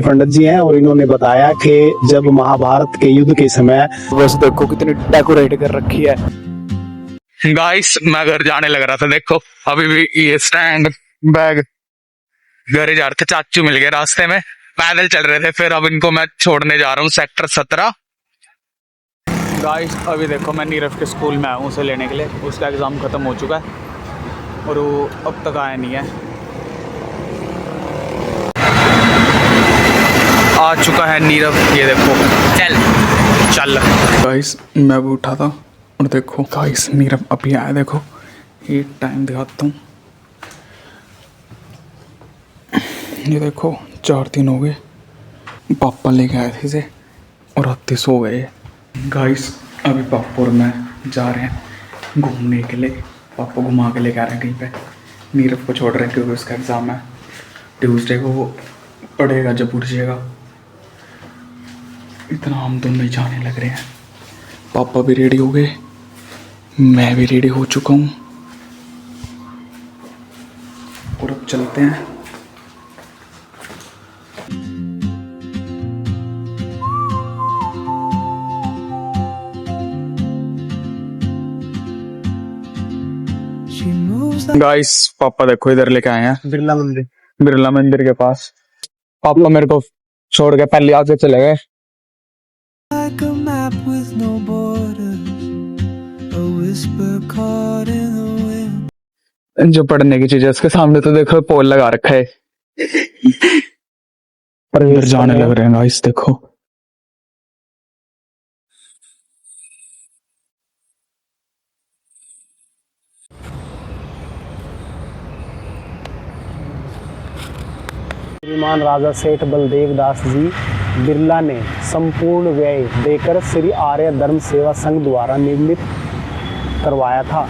पंडित जी हैं और इन्होंने बताया कि जब महाभारत के युद्ध के समय बस देखो कितनी डेकोरेट कर रखी है। गाइस मैं घर जाने लग रहा था, देखो अभी भी ये स्टैंड बैग घर जा रहे थे, चाचू मिल गए रास्ते में, पैदल चल रहे थे, फिर अब इनको मैं छोड़ने जा रहा हूँ सेक्टर 17। गाइस अभी देखो मैं नीरव के स्कूल में आया हूँ उसे लेने के लिए। उसका एग्ज़ाम ख़त्म हो चुका है और वो अब तक आया नहीं है। आ चुका है नीरव, ये देखो चल चल। गाइस मैं भी उठा था और देखो गाइस नीरव अभी आया। देखो ये टाइम दिखाता हूँ, ये देखो 4 दिन हो गए। पापा लेके आए थे इसे और हफ्ते सो गए। गाइस अभी पापा और मैं जा रहे हैं घूमने के लिए। पापा घुमा के लेके आ रहे हैं कहीं पे। नीरव को छोड़ रहे हैं क्योंकि उसका एग्ज़ाम है ट्यूसडे को, वो पढ़ेगा जब उठ जाएगा। इतना हम दोनों ही जाने लग रहे हैं। पापा भी रेडी हो गए, मैं भी रेडी हो चुका हूँ और अब चलते हैं। गाइस पापा देखो इधर लेके आए हैं बिरला मंदिर के पास। पापा मेरे को छोड़ के पहले आगे चले गए। Like a map with no borders, a whisper caught in the wind. जो पढ़ने की चीज है उसके सामने तो देखो पोल लगा रखा है। पर इधर जाने लग रहे हैं गाइस देखो। श्रीमान राजा सेठ बलदेव दास जी बिरला ने संपूर्ण व्यय देकर श्री आर्य धर्म सेवा संघ द्वारा निर्मित करवाया था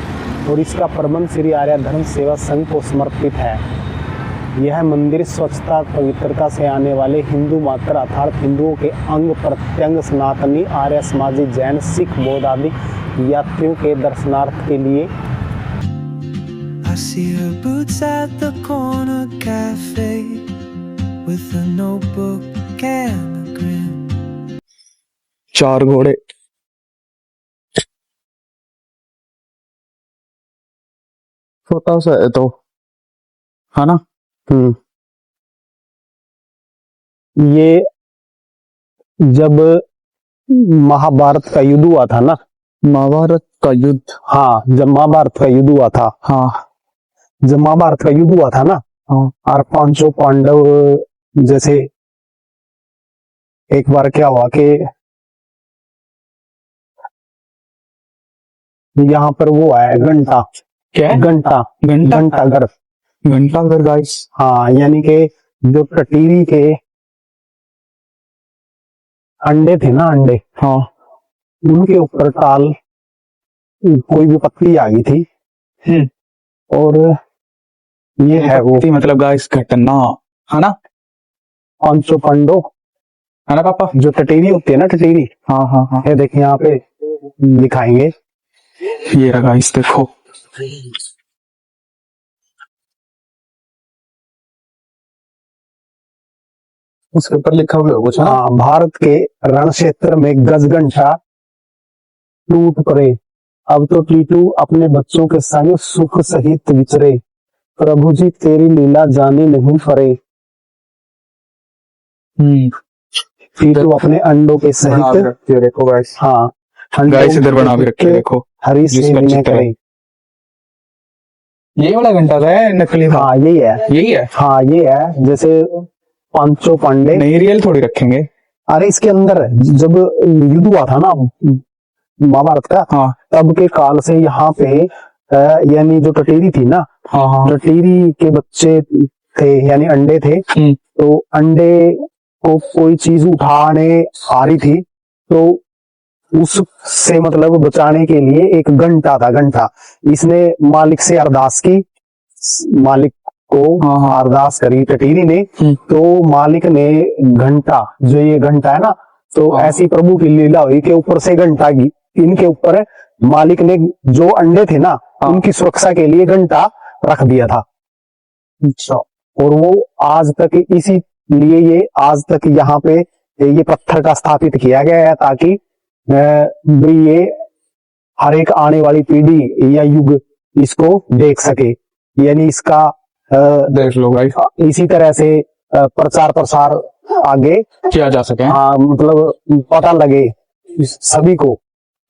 और इसका प्रबंध श्री आर्य धर्म सेवा संघ को समर्पित है। यह मंदिर स्वच्छता पवित्रता से आने वाले हिंदू मात्र अर्थात हिंदुओं के अंग प्रत्यंग सनातनी आर्य समाजी जैन सिख बौद्ध आदि यात्रियों के दर्शनार्थ के लिए। I see her boots at the corner cafe with a notebook and a grin. 4 घोड़े। छोटा सा है तो है ना। ये जब महाभारत का युद्ध हुआ था ना, महाभारत का युद्ध, हाँ जब महाभारत का युद्ध हुआ था, हाँ जब महाभारत का युद्ध हुआ था ना, हाँ और 500 पांडव जैसे एक बार क्या हुआ कि यहाँ पर वो है घंटा, क्या घंटा घंटा घंटाघर। घंटाघर गाइस। हाँ यानी कि जो टटीरी के अंडे थे ना, अंडे, हाँ उनके ऊपर टाल कोई विपत्ति आ गई थी और ये है वो मतलब गाइस घटना है ना। 500 पांडव है ना पापा, जो टटीरी होती है ना, टटीरी। हाँ हाँ हाँ ये देखिए यहाँ पे दिखाएंगे। ये रहा गाइस देखो। उसके ऊपर लिखा हुआ है कुछ। हाँ, भारत के रण क्षेत्र में गज घंटा टूट पड़े, अब तो टीटू अपने बच्चों के संग सुख सहित विचरे, प्रभु जी तेरी लीला जाने नहीं फरे। टीटू अपने अंडों के सहित, देखो गाइस। हाँ गाइस इधर बना भी रखे देखो। हरी से जिसका विनय चित्र है। करे। ये वाला घंटा है नकली था। हाँ यही है, यही है। हाँ ये है। जैसे 500 पांडे नहीं रियल थोड़ी रखेंगे। अरे इसके अंदर जब युद्ध हुआ था ना महाभारत का, हाँ तब के काल से यहाँ पे यानी जो टटीरी थी ना, हाँ हाँ टटीरी के बच्चे थे यानी अंडे थे, तो अंडे को कोई चीज उठाने आ रही थी तो उससे मतलब बचाने के लिए एक घंटा था, घंटा। इसने मालिक से अरदास की, मालिक को अरदास करी टटीरी ने, तो मालिक ने घंटा, जो ये घंटा है ना, तो ऐसी प्रभु की लीला हुई कि ऊपर से घंटा की इनके ऊपर मालिक ने जो अंडे थे ना उनकी सुरक्षा के लिए घंटा रख दिया था। और वो आज तक इसी लिए ये आज तक यहाँ पे ये पत्थर का स्थापित किया गया है, ताकि भी ये हर एक आने वाली पीढ़ी या युग इसको देख सके। यानी इसका देख लो गाइस, इसी तरह से प्रचार प्रसार आगे किया जा सके। हाँ, मतलब पता लगे सभी को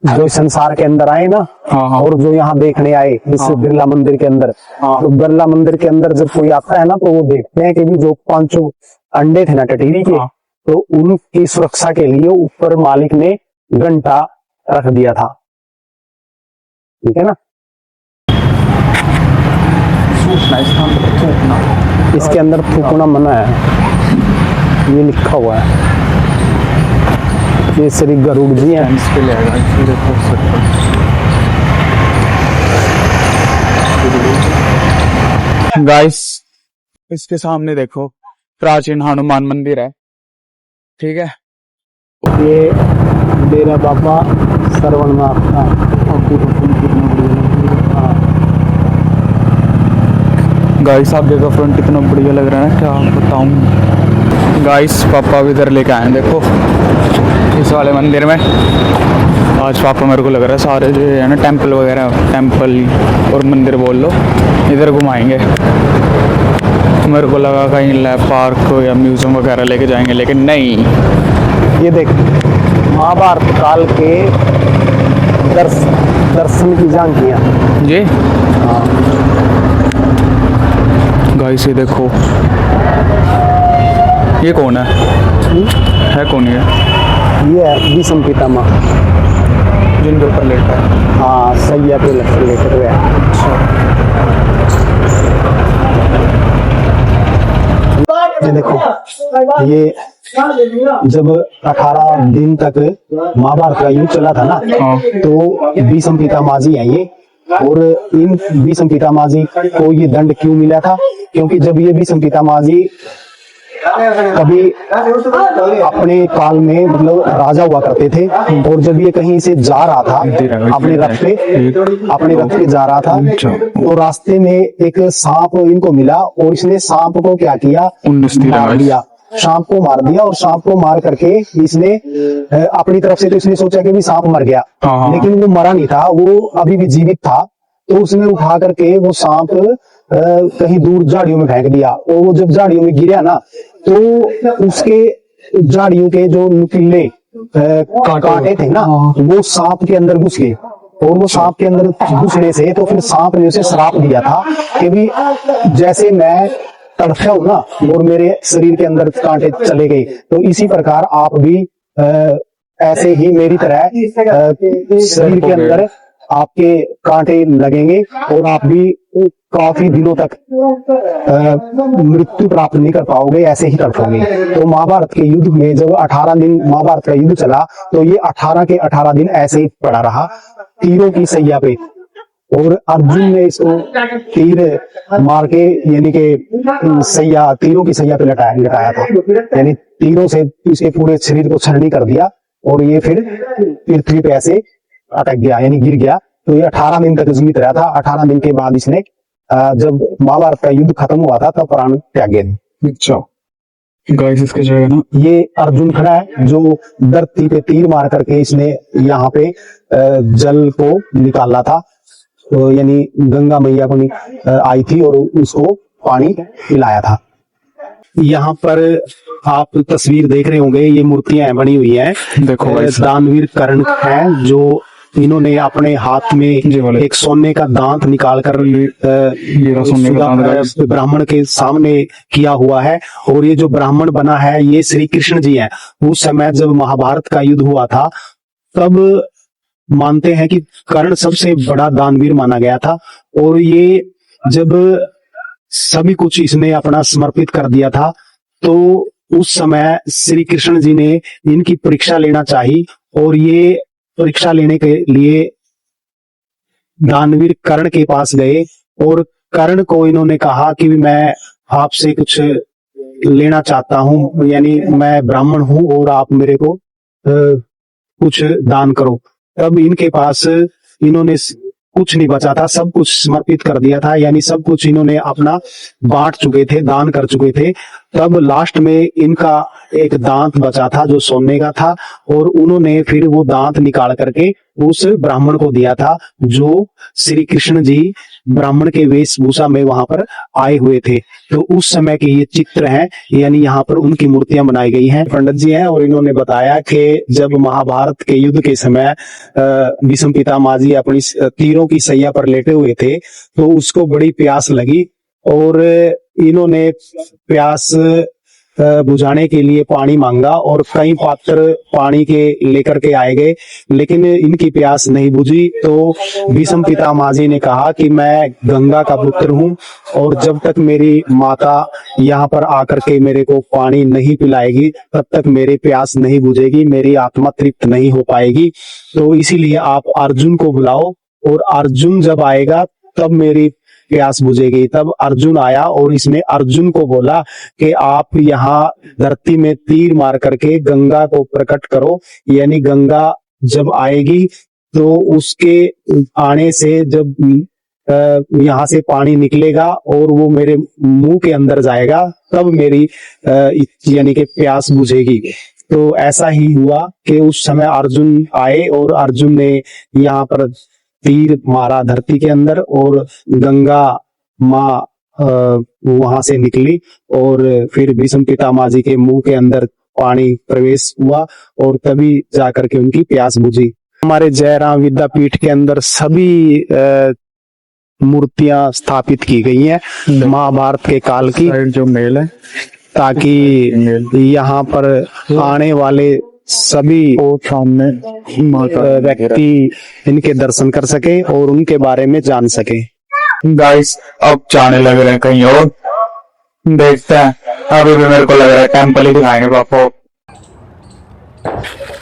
जो संसार के अंदर आए ना, हाँ। और जो यहाँ देखने आए इस बिरला मंदिर के अंदर। तो बिरला मंदिर के अंदर जब कोई आता है ना, तो वो देखते हैं कि भी जो 5 अंडे थे ना टटीरी के, तो उनकी सुरक्षा के लिए ऊपर मालिक ने घंटा रख दिया था। ठीक है ना। इसके अंदर थूकना मना है, ये लिखा हुआ है। ये श्री गरुड़ जी हैं। इसके लिए आएगा, इसके देखो गाइस, इसके सामने देखो प्राचीन हनुमान मंदिर है। ठीक है, ये डेरा बाबा श्रवणनाथ का। गाइस आप देखो फ्रंट इतना बढ़िया लग रहा है ना, क्या बताऊं। गाइस पापा भी इधर लेके आए हैं, देखो इस वाले मंदिर में। आज पापा मेरे को लग रहा है सारे जो है ना टेंपल वगैरह, टेंपल और मंदिर बोल लो, इधर घुमाएंगे। मेरे को लगा कहीं लैब पार्क या म्यूजियम वगैरह लेके जाएंगे, लेकिन नहीं। ये देख, महाभारत काल के दर्शन की झांकियां। ये गाइस ये देखो, ये कौन है कौन ये? ये है भीष्म पितामह, जिनके ऊपर लेटा है। हाँ, सैया पे लेकर हुए हैं। ये देखो, ये जब 18 दिन तक महाभारत का युद्ध चला था ना, तो भीष्म पितामह जी हैं ये। और इन भीष्म पितामह जी को ये दंड क्यों मिला था? क्योंकि जब ये भीष्म पितामह जी कभी अपने काल में मतलब राजा हुआ करते थे, और जब ये कहीं से जा रहा था अपने रथ पे जा रहा था, तो रास्ते में एक सांप इनको मिला, और इसने सांप को क्या किया? मार दिया। सांप को मार दिया, और सांप को मार करके इसने अपनी तरफ से तो इसने सोचा कि भी सांप मर गया, लेकिन वो मरा नहीं था, वो अभी भी जीवित था। तो उसने उठा करके वो सांप कहीं दूर झाड़ियों में फेंक दिया, और वो जब झाड़ियों में गिरा ना, तो उसके झाड़ियों के जो नुकीले कांटे थे ना, वो सांप के अंदर घुस गए। और वो सांप के अंदर घुसने से तो फिर सांप ने उसे श्राप दिया था कि भी जैसे मैं तड़फा हूं ना, और मेरे शरीर के अंदर कांटे चले गए, तो इसी प्रकार आप भी ऐसे ही मेरी तरह शरीर के अंदर आपके कांटे लगेंगे, और आप भी काफी दिनों तक मृत्यु प्राप्त नहीं कर पाओगे, ऐसे ही तड़पोगे। तो महाभारत के युद्ध में जब 18 दिन महाभारत का युद्ध चला, तो ये 18 के 18 दिन ऐसे ही पड़ा रहा तीरों की सैया पे। और अर्जुन ने इसको तीर मार के यानी कि सैया, तीरों की सैया पे लटाया था, यानी तीरों से इसके पूरे शरीर को छलनी कर दिया, और ये फिर पृथ्वी पे ऐसे अटक गया, यानी गिर गया। तो ये 18 दिन तक जीवित रहा था। 18 दिन के बाद इसने जब महाभारत का युद्ध खत्म हुआ था, तब प्राण त्यागे। अच्छा गाइस, इसके जो है ना, ये अर्जुन खड़ा है, जो धरती पे तीर मार करके इसने यहाँ पे जल को निकाला था, तो यानी गंगा मैया को आई थी और उसको पानी पिलाया था। यहाँ पर आप तस्वीर देख रहे होंगे, ये मूर्तियां बनी हुई हैं। देखो दानवीर कर्ण है, जो इन्होंने अपने हाथ में एक सोने का दांत निकाल कर ब्राह्मण के सामने किया हुआ है। और ये जो ब्राह्मण बना है, ये श्री कृष्ण जी हैं। उस समय जब महाभारत का युद्ध हुआ था, तब मानते हैं कि कर्ण सबसे बड़ा दानवीर माना गया था। और ये जब सभी कुछ इसने अपना समर्पित कर दिया था, तो उस समय श्री कृष्ण जी ने इनकी परीक्षा लेना चाहिए, और ये परीक्षा लेने के लिए दानवीर कर्ण के पास गए, और कर्ण को इन्होंने कहा कि मैं आपसे कुछ लेना चाहता हूं, यानी मैं ब्राह्मण हूं और आप मेरे को कुछ दान करो। तब इनके पास इन्होंने कुछ नहीं बचा था, सब कुछ समर्पित कर दिया था, यानी सब कुछ इन्होंने अपना बांट चुके थे, दान कर चुके थे। तब लास्ट में इनका एक दांत बचा था जो सोने का था, और उन्होंने फिर वो दांत निकाल करके उस ब्राह्मण को दिया था, जो श्री कृष्ण जी ब्राह्मण के वेशभूषा में वहां पर आए हुए थे। तो उस समय के ये चित्र हैं, यानी यहाँ पर उनकी मूर्तियां बनाई गई हैं। पंडित जी हैं और इन्होंने बताया कि जब महाभारत के युद्ध के समय भीष्म पितामह जी अपनी तीरों की सैया पर लेटे हुए थे, तो उसको बड़ी प्यास लगी और इन्होंने प्यास बुझाने के लिए पानी मांगा, और कई पात्र पानी के लेकर के आए गए, लेकिन इनकी प्यास नहीं बुझी। तो भीष्म पितामह जी ने कहा कि मैं गंगा का पुत्र हूँ, और जब तक मेरी माता यहाँ पर आकर के मेरे को पानी नहीं पिलाएगी तब तक मेरी प्यास नहीं बुझेगी, मेरी आत्मा तृप्त नहीं हो पाएगी। तो इसीलिए आप अर्जुन को बुलाओ, और अर्जुन जब आएगा तब मेरी प्यास बुझेगी। तब अर्जुन आया और इसने अर्जुन को बोला कि आप यहाँ धरती में तीर मार करके गंगा को प्रकट करो, यानी गंगा जब आएगी तो उसके आने से जब यहाँ से पानी निकलेगा और वो मेरे मुंह के अंदर जाएगा, तब मेरी यानी कि प्यास बुझेगी। तो ऐसा ही हुआ कि उस समय अर्जुन आए और अर्जुन ने यहाँ पर तीर मारा धरती के अंदर, और गंगा माँ वहां से निकली, और फिर भीष्म पितामह जी के मुंह के अंदर पानी प्रवेश हुआ, और तभी जाकर के उनकी प्यास बुझी। हमारे जयराम विद्यापीठ के अंदर सभी मूर्तियां स्थापित की गई हैं महाभारत के काल की, जो मेल है, ताकि यहाँ पर आने वाले सभी सामने व्यक्ति इनके दर्शन कर सके और उनके बारे में जान सके। गाइस अब जाने लग रहे हैं कहीं और, देखते हैं। अभी भी मेरे को लग रहा है टेंपल ही दिखाएंगे पापा।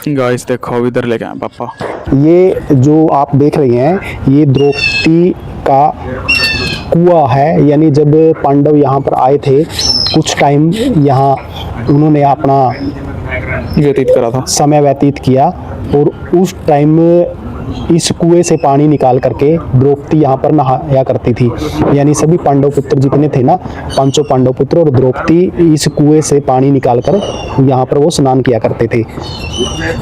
गाइस देखो अब इधर लेके आए पापा। ये जो आप देख रहे हैं ये द्रौपदी का कुआं है, यानी जब पांडव यहाँ पर आए थे कुछ टाइम यहाँ उन्होंने अपना व्यतीत करा था, समय व्यतीत किया, और उस टाइम इस कुएं से पानी निकाल करके द्रौपदी यहाँ पर नहाया करती थी। यानी सभी पांडव पुत्र जितने थे ना, पांचों पांडव पुत्र और द्रौपदी इस कुएं से पानी निकाल कर यहाँ पर वो स्नान किया करते थे।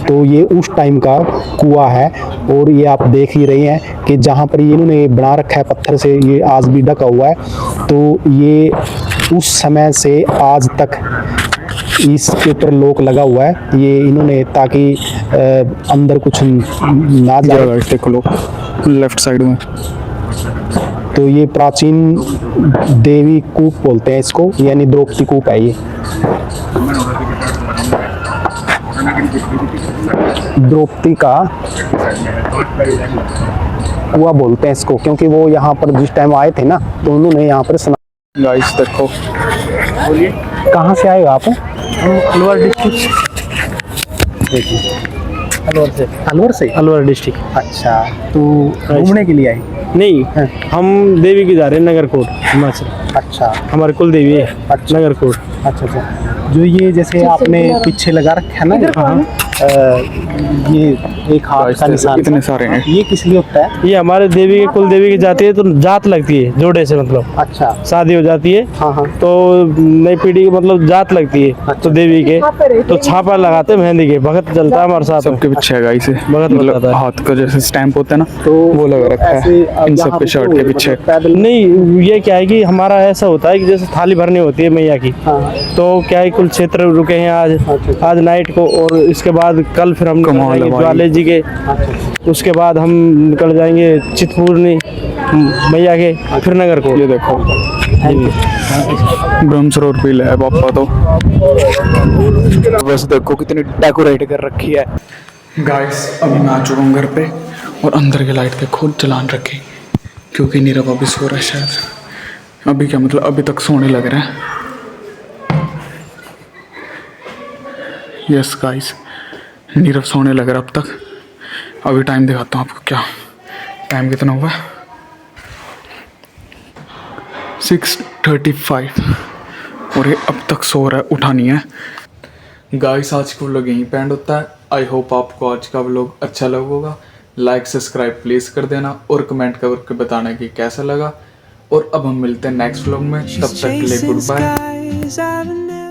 तो ये उस टाइम का कुआं है, और ये आप देख ही रहे हैं कि जहाँ पर इन्होंने बना रखा है पत्थर से, ये आज भी ढका हुआ है। तो ये उस समय से आज तक इसके ऊपर लॉक लगा हुआ है, ये इन्होंने ताकि अंदर कुछ ना जाए। देखो लोग लेफ्ट साइड में। तो ये प्राचीन देवी कूप बोलते हैं इसको, यानी द्रौपदी कूप है ये। द्रौपदी का कुआं बोलते हैं इसको, क्योंकि वो यहाँ पर जिस टाइम आए थे ना तो उन्होंने यहाँ पर स्नान। गाइस देखो, कहाँ से आएगा आप? अलवर डिस्ट्रिक्ट। देखिए अलवर से अलवर डिस्ट्रिक्ट। अच्छा, तो घूमने के लिए आए? नहीं, हम देवी की जा रहे हैं नगरकोट हिमाचल। अच्छा, हमारे कुल देवी है अच्छा। नगरकोट। अच्छा अच्छा। जो ये जैसे आपने पीछे लगा रखा है ना, ये एक हाथ का निशान, इतने सारे हैं। ये किस लिए होता है? ये हमारे देवी के कुल देवी की जाती है, तो जात लगती है जोड़े से, मतलब अच्छा, शादी हो जाती है हाँ हाँ, तो नई पीढ़ी की मतलब जात लगती है। तो देवी के तो छापा लगाते हैं मेहंदी के, भगत चलता है हमारे साथ। सबके पीछे है गाइस, भगत मतलब बताता है। हाथ का जैसे स्टैंप होता है ना, तो वो लगा रखा ऐसे है अब इन यहाँ सब के पे शर्ट तो के पीछे। मतलब पैदल नहीं, ये क्या है कि हमारा ऐसा होता है कि जैसे थाली भरनी होती है मैया की, हाँ, तो क्या है कुल क्षेत्र रुके हैं आज नाइट को, और इसके बाद कल फिर हम निकल कमाल है जाएंगे भाई। ज्वाले जी के, उसके बाद हम निकल जाएंगे चितपूर्णी मैया के, फिर नगर को। ये देखो ब्रह्म सरोवर पीला है पापा। तो बस देखो कितनी डेकोरेट कर रखी है। गाइस अभी मैं आ चुका हूँ घर पे, और अंदर की लाइट देखो जलान रखी, क्योंकि नीरव अभी सो रहा है शायद। अभी क्या मतलब अभी तक सोने लग रहा है। यस गाइस, नीरव सोने लग रहा है अब तक। अभी टाइम दिखाता हूँ आपको, क्या टाइम कितना हुआ है, 6:35, और ये अब तक सो रहा है, उठा नहीं है। गाइस आज का व्लॉग यहीं पे एंड होता है। आई होप आपको आज का व्लॉग अच्छा लगा होगा। लाइक सब्सक्राइब प्लीज़ कर देना, और कमेंट करके बताना कि कैसा लगा। और अब हम मिलते हैं नेक्स्ट व्लॉग में, तब तक के लिए good bye. 'cause I've never